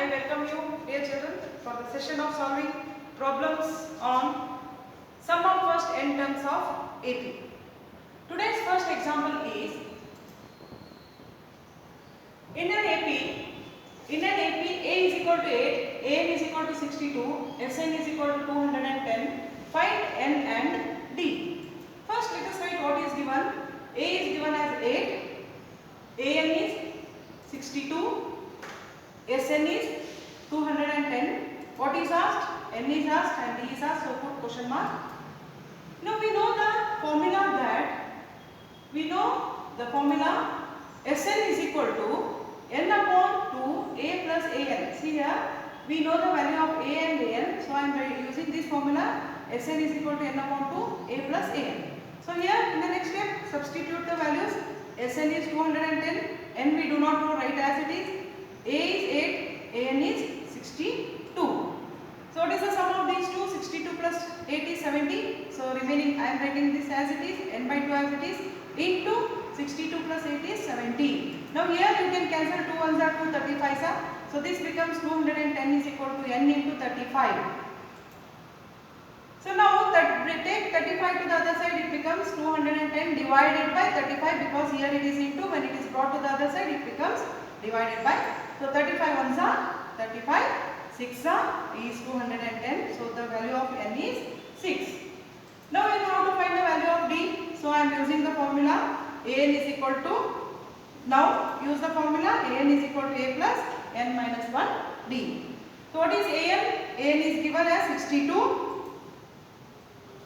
I welcome you, dear children, for the session of solving problems on sum of first n terms of AP. Today's first example is in an AP, A is equal to 8, An is equal to 62, Sn is equal to 210. Find n and d. First, let us write what is given. A is given as 8, An is 62, Sn is 210. What is asked? N is asked and D is asked, so put question mark. Now we know the formula Sn is equal to n upon 2 a plus an. See here, we know the value of a and an, so I am using this formula. Sn is equal to n upon 2 a plus an. So here in the next step, substitute the values. Sn is 210, n we do not know, write as it is. A is 8, an is 62. So what is the sum of these two? 62 plus 8 is 70. So remaining I am writing this as it is, n by 2 as it is, into 62 plus 8 is 70. Now here you can cancel 2 ones are 2, 35 are. So this becomes 210 is equal to n into 35. So now take 35 to the other side, it becomes 210 divided by 35, because here it is into, when it is brought to the other side it becomes divided by. So 35 ones are 35, 6 are is 210, so the value of n is 6. Now we have to find the value of d, so I am using the formula an is equal to, now use the formula an is equal to a plus n minus 1 d. So what is an? An is given as 62.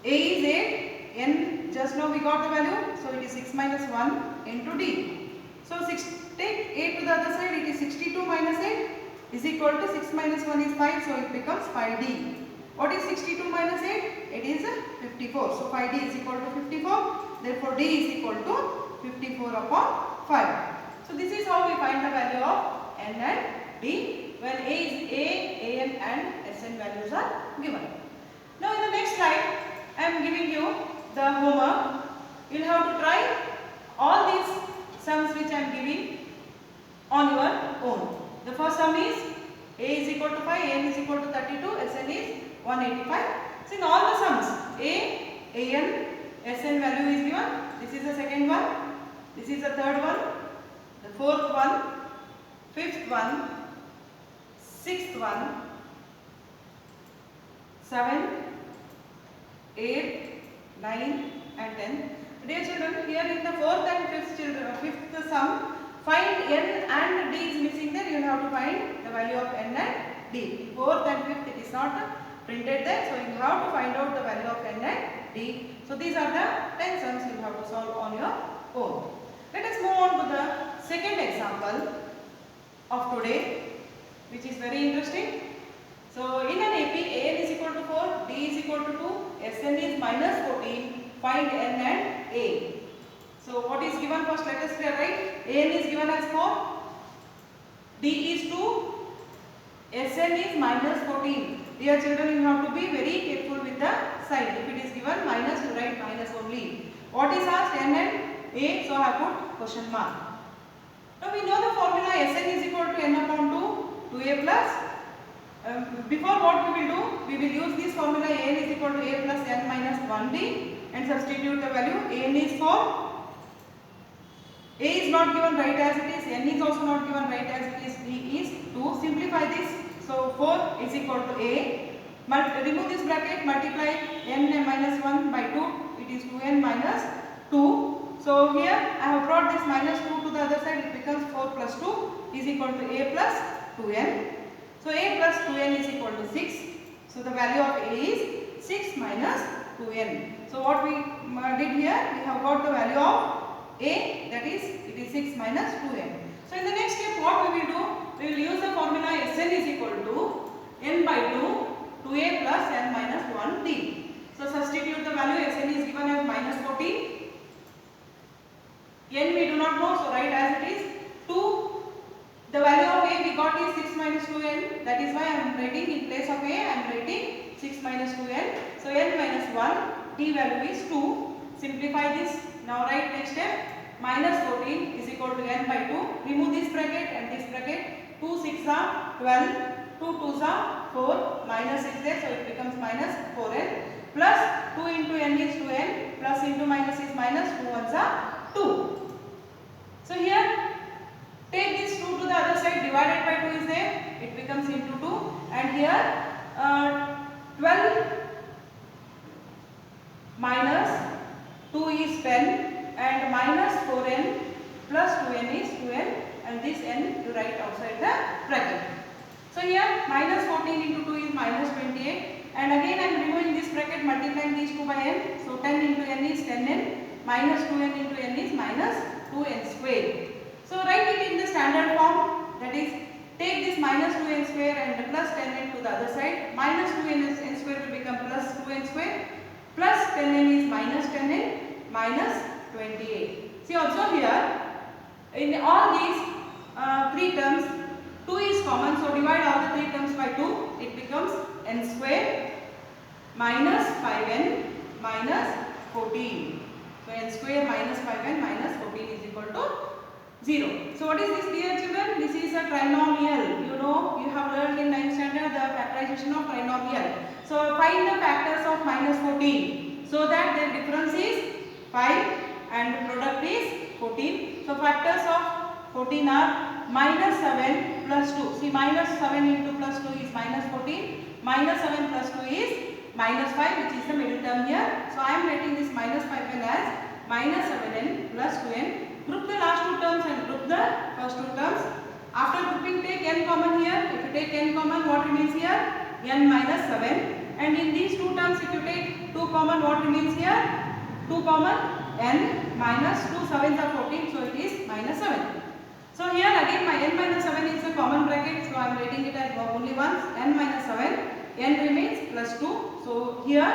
A is 8, n just now we got the value, so it is 6 minus 1 into d. So take 8 to the other side, it is 62 minus 8 is equal to 6 minus 1 is 5, so it becomes 5d. What is 62 minus 8? It is 54. So 5d is equal to 54, therefore d is equal to 54 upon 5. So this is how we find the value of n and d when a, an and sn values are given. Now in the next slide, I am giving you the homework. You will have to try all these sums which I am giving on your own. The first sum is a is equal to 5, an is equal to 32, sn is 185. So in all the sums, a, an, sn value is given. This is the second one, this is the third one, the fourth one, fifth one, sixth one, 7, 8, 9 and 10. Dear children, here in the fourth and fifth sum, find n and d is missing there. You have to find the value of n and d. Fourth and fifth it is not printed there, so you have to find out the value of n and d. So these are the 10 sums you have to solve on your own. Let us move on to the second example of today, which is very interesting. So in an AP, an is equal to 4, d is equal to 2, sn is minus 14, find n and a. So what is given first? Let us write. An is given as 4, d is 2, sn is minus 14. Dear children, you have to be very careful with the sign. If it is given minus, you write minus only. What is asked? N and a, so I put question mark. Now we know the formula sn is equal to n upon 2, 2a plus. Before what we will do? We will use this formula an is equal to a plus n minus 1d and substitute the value. An is 4. A is not given, right as it is. N is also not given, right as it is. D is 2. Simplify this. So 4 is equal to a. Remove this bracket, multiply n minus 1 by 2. It is 2n minus 2. So here I have brought this minus 2 to the other side. It becomes 4 plus 2 is equal to a plus 2n. So a plus 2n is equal to 6. So the value of a is 6 minus 2n. So what we did here, we have got the value of a, that is it is 6 minus 2n. So in the next step what we will do, we will use the formula Sn is equal to n by 2, 2a plus n minus 1d. So substitute the value. Sn is given as minus 14. N we do not know, so write as it is 2. The value of a we got is 6 minus 2n. That is why I am writing in place of a, I am writing 6 minus 2n. So n minus 1, d value is 2. Simplify this. Now write next step. Minus 14 is equal to n by 2. Remove this bracket and this bracket. 2 6 6 are 12, 2 2s are 4, minus is there, so it becomes minus 4n, plus 2 into n is 2n, plus into minus is minus, 2 ones are 2. So here take this 2 to the other side, divided by 2 is there, it becomes into 2, and here 12 minus 2 is 10 and minus 4n plus 2n is 2n, and this n you write outside the bracket. So here minus 14 into 2 is minus 28, and again I am removing this bracket, multiplying these 2 by n. So 10 into n is 10n, minus 2n into n is minus 2n square. So write it in the standard form, that is take this minus 2n square and plus 10n to the other side, minus 2n square will become plus 2n square, plus 10n is minus 10n, minus 28. See also here, in all these 3 terms, 2 is common, so divide all the 3 terms by 2, it becomes n square minus 5n minus 14. So n square minus 5n minus 14 is equal to 0. So what is this, dear children? This is a trinomial. You know, you have learned in 9th standard the factorization of trinomial. So find the factors of minus 14, so that their difference is 5 and product is 14. So factors of 14 are minus 7 plus 2. See, minus 7 into plus 2 is minus 14. Minus 7 plus 2 is minus 5, which is the middle term here. So I am writing this minus 5n as minus 7n plus 2n. Group the last 2 terms and group the first 2 terms. After grouping, take n common here. If you take n common, what remains here? n minus 7. And in these 2 terms, if you take 2 common, what remains here? 2 common, n minus 2 7s are 14, so it is minus 7. So here again my n minus 7 is a common bracket, so I am writing it as only once, n minus 7, n remains plus 2. So here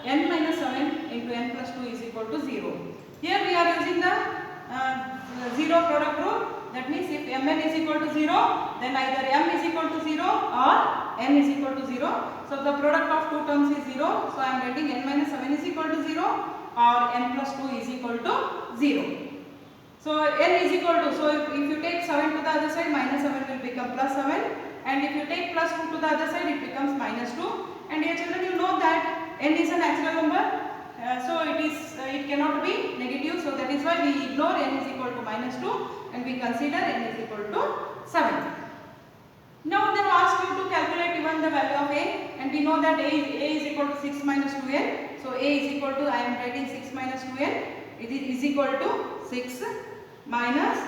n minus 7 into n plus 2 is equal to 0. Here we are using the 0 product rule. That means if mn is equal to 0, then either m is equal to 0 or n is equal to 0. So the product of 2 terms is 0. So I am writing n minus 7 is equal to 0 or n plus 2 is equal to 0. So n is equal to, so if you take 7 to the other side, minus 7 will become plus 7, and if you take plus 2 to the other side, it becomes minus 2. And dear children, you know that n is a natural number. So it cannot be negative, so that is why we ignore n is equal to minus 2 and we consider n is equal to 7. Now they will ask you to calculate even the value of a, and we know that a is equal to 6 minus 2n. So a is equal to, I am writing 6 minus 2n, it is equal to 6 minus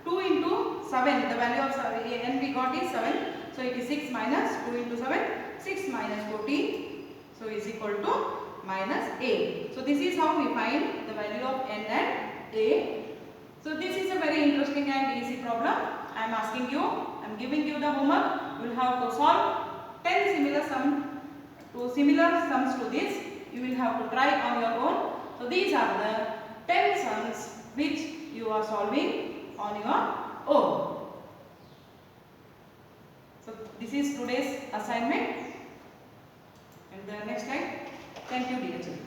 2 into 7, the value of n we got is 7. So it is 6 minus 2 into 7, 6 minus 14, so is equal to minus a. So this is how we find the value of n and a. So this is a very interesting and easy problem. I am asking you, I am giving you the homework. You will have to solve 10 similar sums to this. You will have to try on your own. So these are the 10 sums which you are solving on your own. So this is today's assignment, and the next time. Thank you, dear children.